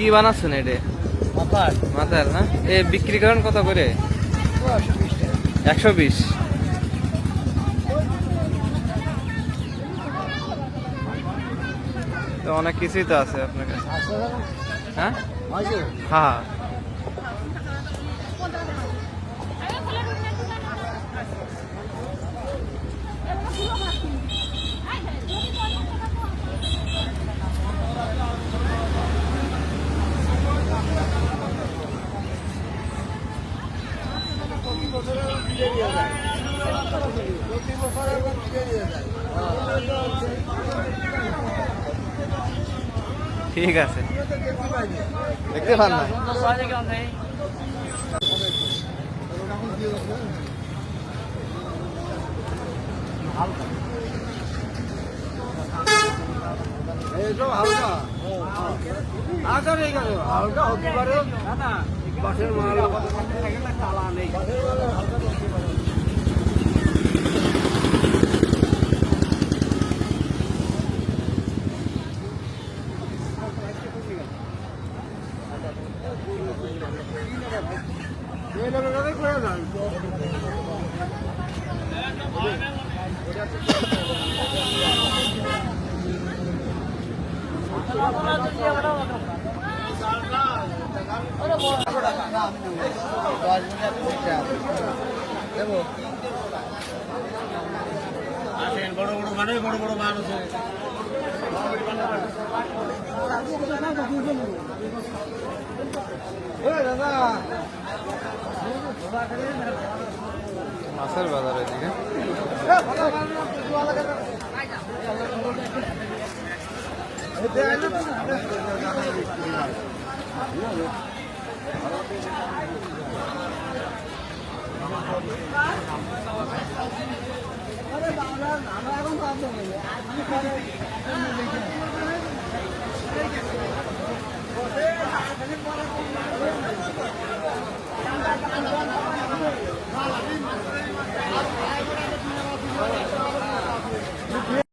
কি বানাচ্ছেন এটা? মাথার না? এ বিক্রি করেন কত করে? 120। তো অনেক কিছুই তো আছে আপনার কাছে। হ্যাঁ হ্যাঁ। ঠিক আছে, দেখতে পান না? হালকা হতে পারে বাসের মাল চালা নেই। বড় বড় মানুষ বড় বড় মানুষ মাছের বাজার এদিকে।